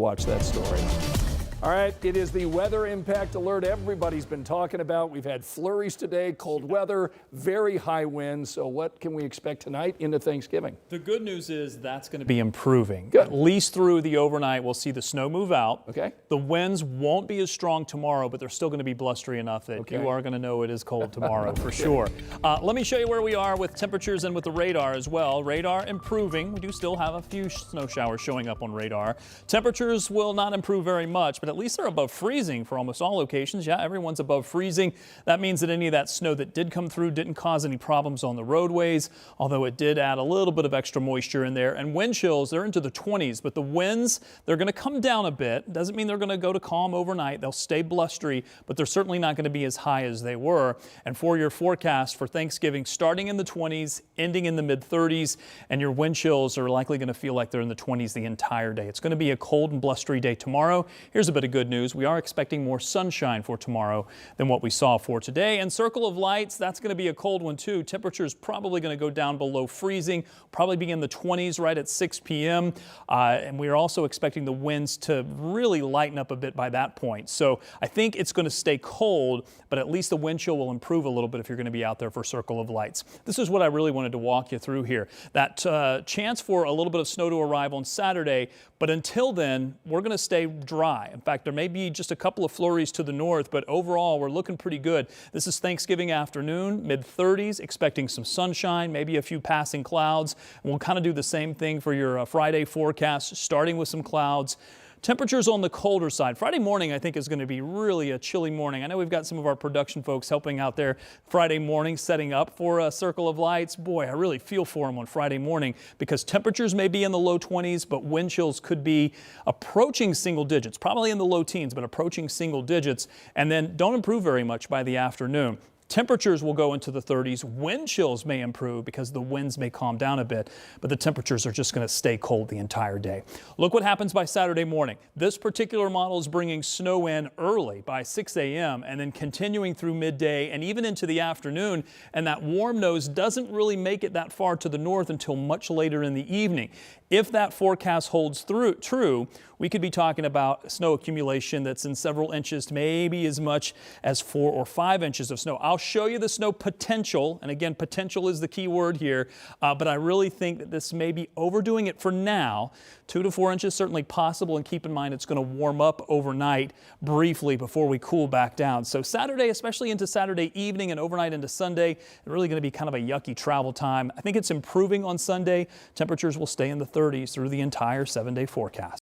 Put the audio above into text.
Watch that story. All right, it is the weather impact alert everybody's been talking about. We've had flurries today, cold weather, very high winds. So what can we expect tonight into Thanksgiving? The good news is that's going to be improving. Good. At least through the overnight, we'll see the snow move out. Okay. The winds won't be as strong tomorrow, but they're still going to be blustery enough that you are going to know it is cold tomorrow for sure. Let me show you where we are with temperatures and with the radar as well. Radar improving. We do still have a few snow showers showing up on radar. Temperatures will not improve very much, but at least they're above freezing for almost all locations. Yeah, everyone's above freezing. That means that any of that snow that did come through didn't cause any problems on the roadways, although it did add a little bit of extra moisture in there. And wind chills, they're into the 20s, but the winds, they're going to come down a bit. Doesn't mean they're going to go to calm overnight. They'll stay blustery, but they're certainly not going to be as high as they were. And for your forecast for Thanksgiving, starting in the 20s, ending in the mid 30s, and your wind chills are likely going to feel like they're in the 20s the entire day. It's going to be a cold and blustery day tomorrow. Here's a bit of good news. We are expecting more sunshine for tomorrow than what we saw for today. And circle of lights, that's going to be a cold one too. Temperatures probably going to go down below freezing, probably be in the 20s right at 6 p.m. And we are also expecting the winds to really lighten up a bit by that point. So I think it's going to stay cold, but at least the wind chill will improve a little bit if you're going to be out there for circle of lights. This is what I really wanted to walk you through here. That chance for a little bit of snow to arrive on Saturday, but until then, we're going to stay dry. In fact, there may be just a couple of flurries to the north, but overall, we're looking pretty good. This is Thanksgiving afternoon, mid 30s, expecting some sunshine, maybe a few passing clouds. And we'll kind of do the same thing for your Friday forecast, starting with some clouds. Temperatures on the colder side. Friday morning, I think, is going to be really a chilly morning. I know we've got some of our production folks helping out there Friday morning, setting up for a circle of lights. Boy, I really feel for them on Friday morning because temperatures may be in the low 20s, but wind chills could be approaching single digits, probably in the low teens, but approaching single digits, and then don't improve very much by the afternoon. Temperatures will go into the 30s. Wind chills may improve because the winds may calm down a bit, but the temperatures are just going to stay cold the entire day. Look what happens by Saturday morning. This particular model is bringing snow in early by 6 a.m. and then continuing through midday and even into the afternoon. And that warm nose doesn't really make it that far to the north until much later in the evening. If that forecast holds true, we could be talking about snow accumulation that's in several inches, maybe as much as 4 or 5 inches of snow. I'll show you the snow potential, and again, potential is the key word here, but I really think that this may be overdoing it for now. 2 to 4 inches certainly possible, and keep in mind it's going to warm up overnight briefly before we cool back down. So Saturday, especially into Saturday evening and overnight into Sunday, it's really going to be kind of a yucky travel time. I think it's improving on Sunday. Temperatures will stay in the 30s through the entire 7-day forecast.